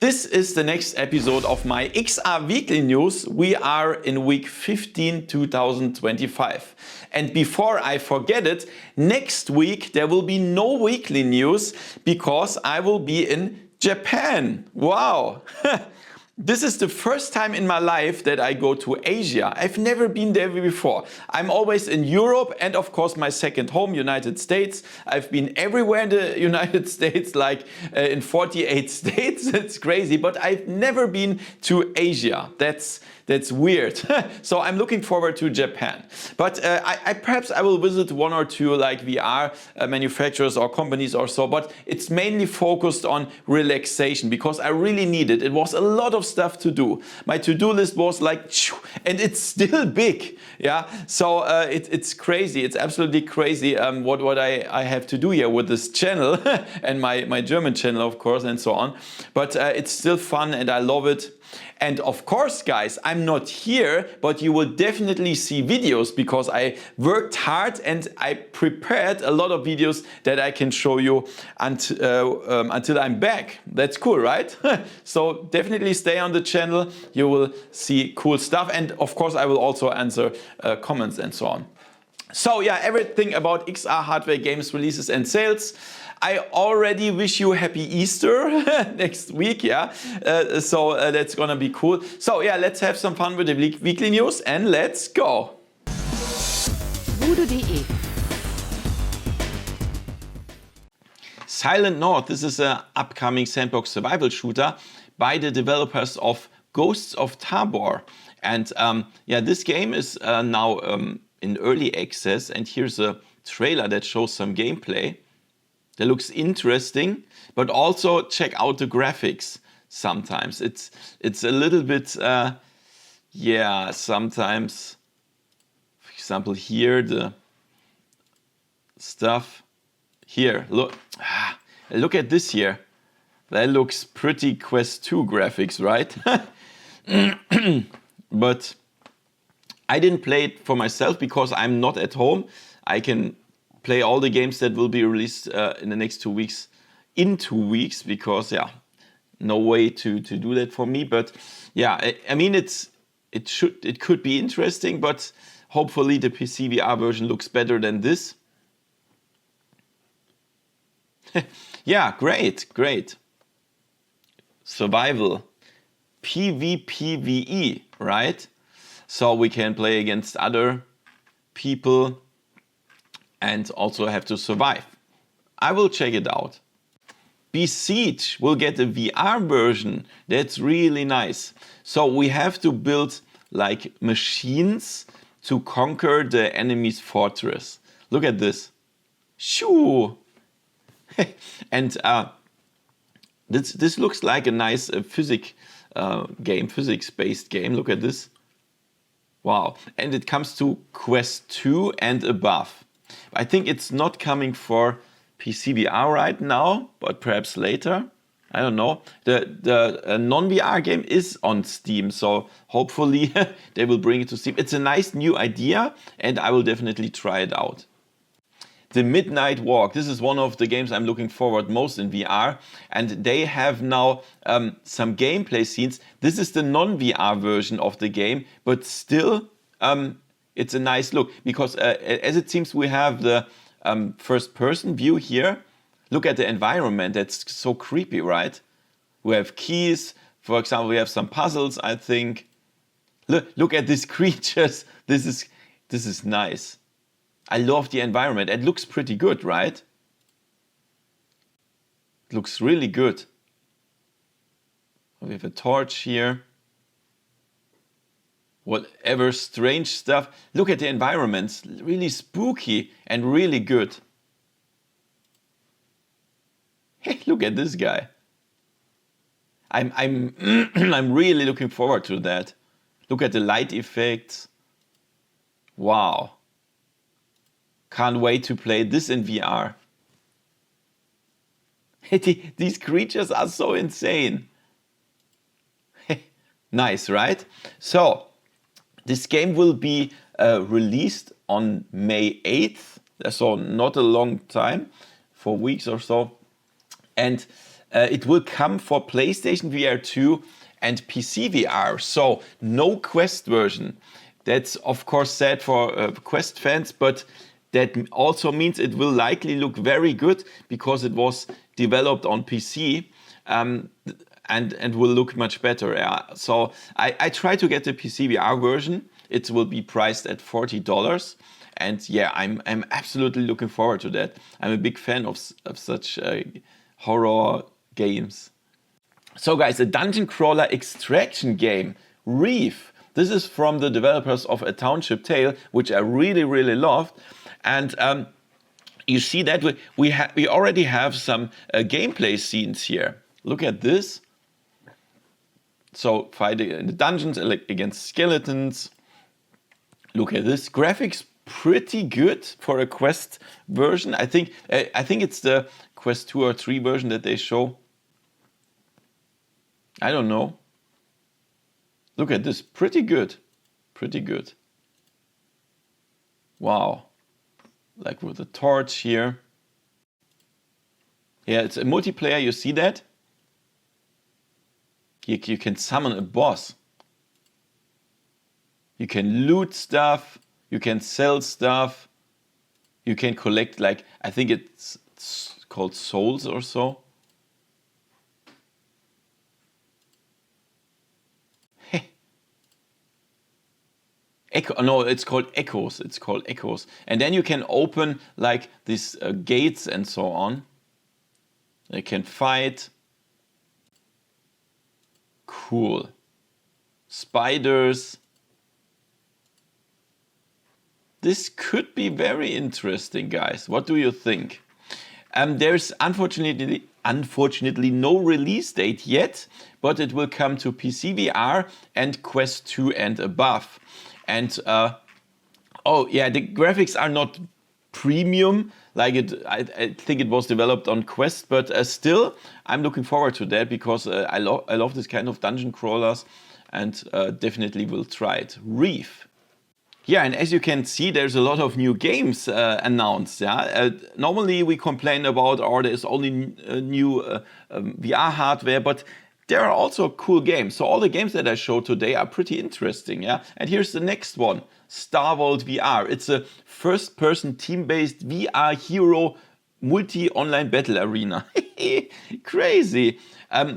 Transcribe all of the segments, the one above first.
This is the next episode of my XR Weekly News. We are in week 15, 2025. And before I forget it, next week there will be no weekly news because I will be in Japan. Wow! This is the first time in my life that I go to Asia. I've never been there before. I'm always in Europe and of course my second home, United States. I've been everywhere in the United States, like in 48 states. It's crazy, but I've never been to Asia. That's weird. So I'm looking forward to Japan. But perhaps I will visit one or two like VR manufacturers or companies or so, but it's mainly focused on relaxation because I really need it. It was a lot of stuff to do. My to-do list was like, and it's still big. Yeah, so it's crazy. It's absolutely crazy what I have to do here with this channel and my German channel, of course, and so on. But it's still fun and I love it. And of course, guys, I'm not here, but you will definitely see videos because I worked hard and I prepared a lot of videos that I can show you until I'm back. That's cool, right? So definitely stay on the channel. You will see cool stuff. And of course, I will also answer comments and so on. So yeah, everything about XR hardware games, releases and sales. I already wish you happy Easter next week, yeah. So that's gonna be cool. So yeah, let's have some fun with the weekly news and let's go. VoodooDE. Silent North, this is an upcoming sandbox survival shooter by the developers of Ghosts of Tabor. And yeah, this game is now in early access, and here's a trailer that shows some gameplay. That looks interesting, but also check out the graphics sometimes. It's a little bit, yeah, sometimes, for example, here, the stuff here, look at this here. That looks pretty Quest 2 graphics, right? But I didn't play it for myself because I'm not at home. I can play all the games that will be released in the next 2 weeks in 2 weeks because yeah, no way to do that for me. But yeah, I mean it could be interesting, but hopefully the PC VR version looks better than this. Yeah, great. Survival, PvPvE, right? So we can play against other people and also have to survive. I will check it out. Besiege will get a VR version. That's really nice. So we have to build like machines to conquer the enemy's fortress. Look at this. Shoo! And this looks like a nice physics-based game. Look at this. Wow. And it comes to Quest 2 and above. I think it's not coming for PC VR right now, but perhaps later. I don't know. The non-VR game is on Steam, so hopefully they will bring it to Steam. It's a nice new idea, and I will definitely try it out. The Midnight Walk. This is one of the games I'm looking forward most in VR, and they have now some gameplay scenes. This is the non-VR version of the game, but still it's a nice look because as it seems we have the first-person view here. Look at the environment. That's so creepy, right? We have keys. For example, we have some puzzles, I think. Look at these creatures. This is nice. I love the environment. It looks pretty good, right? It looks really good. We have a torch here. Whatever strange stuff. Look at the environments. Really spooky and really good. Hey, look at this guy. I'm I'm really looking forward to that. Look at the light effects. Wow. Can't wait to play this in VR. These creatures are so insane. Nice, right? So, this game will be released on May 8th. So not a long time, 4 weeks or so. And It will come for PlayStation VR 2 and PC VR, so no Quest version. That's of course sad for Quest fans, but that also means it will likely look very good because it was developed on PC and will look much better. Yeah. So I try to get the PC VR version. It will be priced at $40. And yeah, I'm absolutely looking forward to that. I'm a big fan of such horror games. So guys, a dungeon crawler extraction game, Reave. This is from the developers of A Township Tale, which I really, really loved. And you see that we already have some gameplay scenes here. Look at this. So fighting in the dungeons against skeletons. Look at this. Graphics pretty good for a Quest version. I think it's the Quest 2 or 3 version that they show. I don't know. Look at this. Pretty good. Pretty good. Wow. Like with the torch here. Yeah, it's a multiplayer. You see that? You can summon a boss. You can loot stuff. You can sell stuff. You can collect, like, I think it's called souls or so. No, it's called echoes. It's called echoes. And then you can open like these gates and so on. You can fight. Cool. Spiders. This could be very interesting, guys. What do you think? There's unfortunately no release date yet, but it will come to PC VR and Quest 2 and above. And oh yeah, the graphics are not premium like it. I think it was developed on Quest, but still, I'm looking forward to that because I love this kind of dungeon crawlers, and definitely will try it. Reave. Yeah, and as you can see, there's a lot of new games announced. Yeah, normally we complain about, or there's only new VR hardware, but there are also cool games. So all the games that I showed today are pretty interesting. Yeah, and here's the next one, Starvault VR. It's a first-person team-based VR hero multi-online battle arena. Crazy.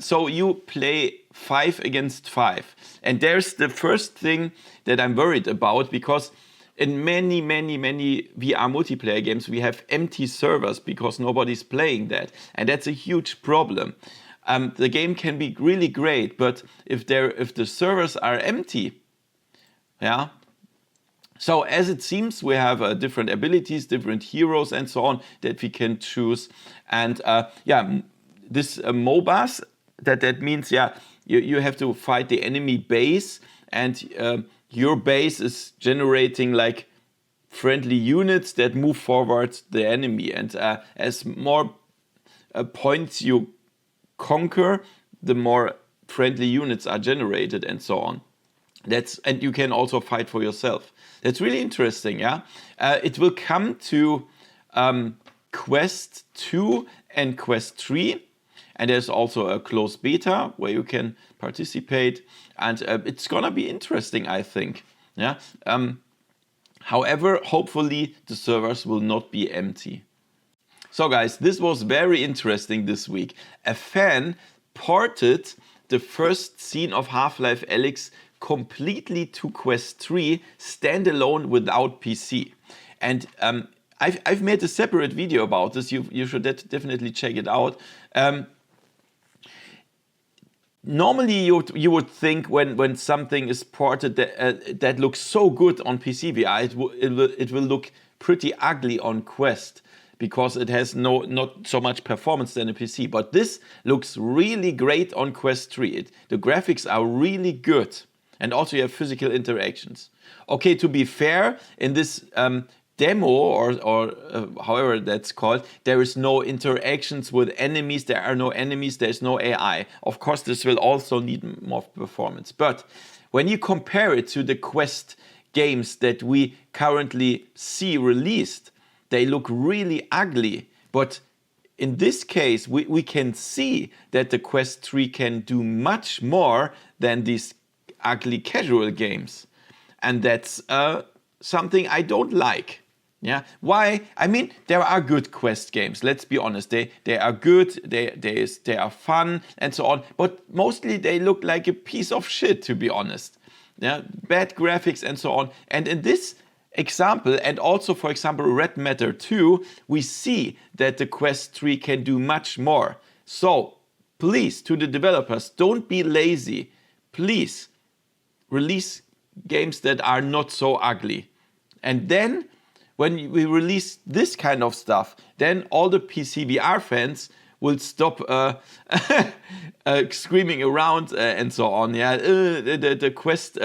So you play 5 against 5. And there's the first thing that I'm worried about, because in many VR multiplayer games, we have empty servers because nobody's playing that. And that's a huge problem. The game can be really great, but if the servers are empty, yeah. So as it seems, we have different abilities, different heroes, and so on that we can choose. And yeah, this MOBAs, that means, yeah, you have to fight the enemy base, and your base is generating like friendly units that move forward the enemy. And as more points you conquer, the more friendly units are generated, and so on. And you can also fight for yourself. That's really interesting. Yeah, it will come to Quest 2 and Quest 3, and there's also a closed beta where you can participate, and it's gonna be interesting, I think. Yeah. However, hopefully the servers will not be empty. So guys, this was very interesting this week. A fan ported the first scene of Half-Life Alyx completely to Quest 3 standalone without PC. And I've made a separate video about this. You should definitely check it out. Normally you would think when something is ported that looks so good on PC VR, it will look pretty ugly on Quest, because it has not so much performance than a PC. But this looks really great on Quest 3. The graphics are really good. And also you have physical interactions. Okay, to be fair, in this demo, or however that's called, there is no interactions with enemies, there are no enemies, there's no AI. Of course, this will also need more performance. But when you compare it to the Quest games that we currently see released, they look really ugly, but in this case, we can see that the Quest 3 can do much more than these ugly casual games. And that's something I don't like. Yeah, why? I mean, there are good Quest games. Let's be honest. They are good. They are fun and so on. But mostly they look like a piece of shit, to be honest. Yeah, bad graphics and so on. And in this example, and also for example Red Matter 2, we see that the Quest 3 can do much more. So please, to the developers, don't be lazy. Please release games that are not so ugly. And then when we release this kind of stuff, then all the PC VR fans will stop screaming around and so on. Yeah, the Quest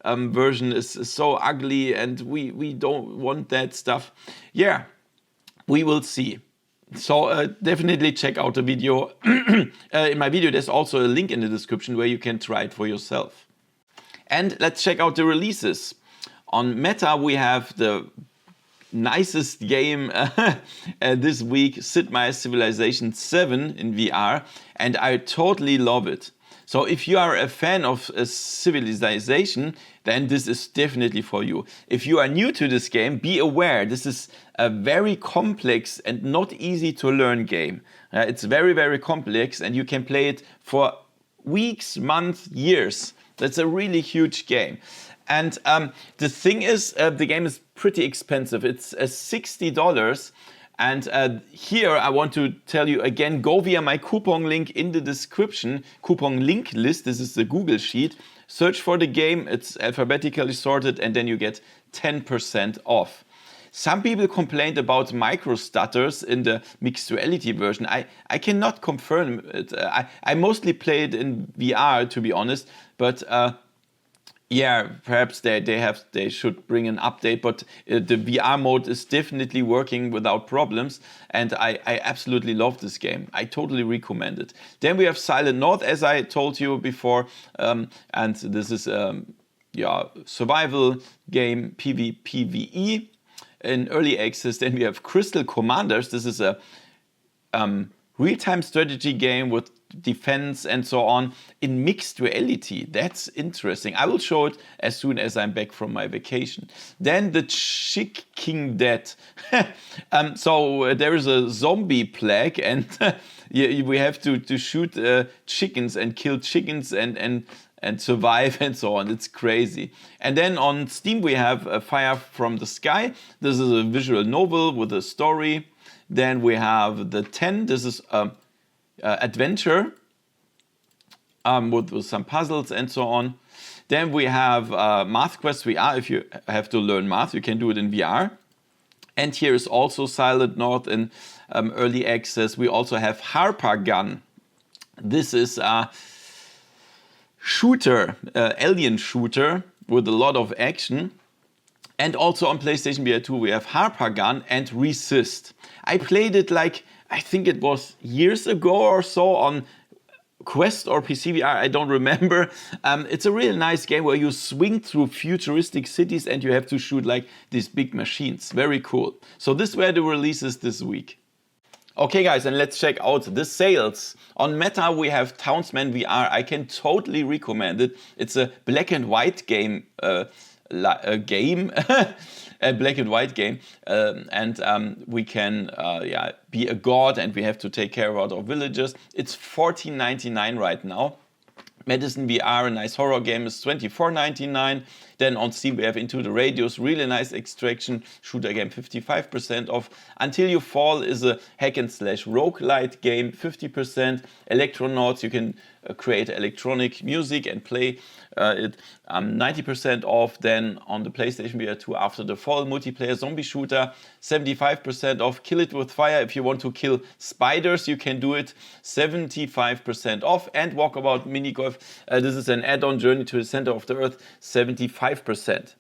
version is so ugly and we don't want that stuff. Yeah, we will see. So definitely check out the video. In my video, there's also a link in the description where you can try it for yourself. And let's check out the releases. On Meta, we have the nicest game this week, Sid Meier's Civilization 7 in VR, and I totally love it. So if you are a fan of Civilization, then this is definitely for you. If you are new to this game, be aware, this is a very complex and not easy to learn game. It's very, very complex and you can play it for weeks, months, years. That's a really huge game. And the thing is, the game is pretty expensive. It's $60. And here I want to tell you again, go via my coupon link in the description, coupon link list. This is the Google sheet. Search for the game. It's alphabetically sorted and then you get 10% off. Some people complained about micro stutters in the mixed reality version. I cannot confirm it. I mostly play it in VR, to be honest, but yeah, perhaps they should bring an update, but the VR mode is definitely working without problems, and I absolutely love this game. I totally recommend it. Then we have Silent North, as I told you before, and this is survival game PvE in early access. Then we have Crystal Commanders. This is a real-time strategy game with defense and so on in mixed reality. That's interesting. I will show it as soon as I'm back from my vacation. Then the Chicken Dead. So there is a zombie plague and we have to shoot chickens and kill chickens and survive and so on. It's crazy. And then on Steam we have Fire from the Sky. This is a visual novel with a story. Then we have the 10. This is adventure with some puzzles and so on. Then we have Math Quest VR. If you have to learn math, you can do it in VR. And here is also Silent North in early access. We also have Harper Gun. This is a shooter, alien shooter with a lot of action. And also on PlayStation VR 2 we have Harper Gun and Resist. I played it like, I think it was years ago or so on Quest or PC VR, I don't remember. It's a really nice game where you swing through futuristic cities and you have to shoot like these big machines. Very cool. So this were the releases this week. Okay guys, and let's check out the sales. On Meta we have Townsman VR. I can totally recommend it. It's a black and white game. A black and white game, and we can be a god and we have to take care of our villagers. It's $14.99 right now. Medicine VR, a nice horror game, is $24.99. Then on Steam we have Into the Radius, really nice extraction shooter game, 55% off. Until You Fall is a hack and slash roguelite game, 50%. Electronauts, you can create electronic music and play it, 90% off. Then on the PlayStation VR 2 After the Fall, multiplayer zombie shooter, 75% off. Kill It With Fire, if you want to kill spiders, you can do it, 75% off. And Walkabout Mini Golf, this is an add-on Journey to the Center of the Earth, 75%.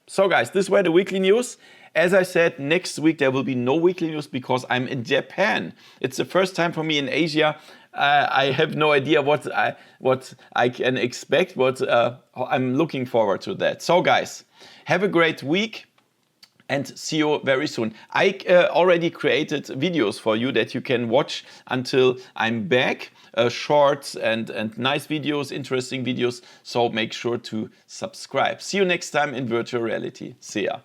So guys, this were the weekly news. As I said, next week there will be no weekly news because I'm in Japan. It's the first time for me in Asia. I have no idea what I can expect, but I'm looking forward to that. So guys, have a great week. and see you very soon. I already created videos for you that you can watch until I'm back. Shorts and nice videos, interesting videos. So make sure to subscribe. See you next time in virtual reality. See ya.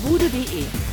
VoodooDE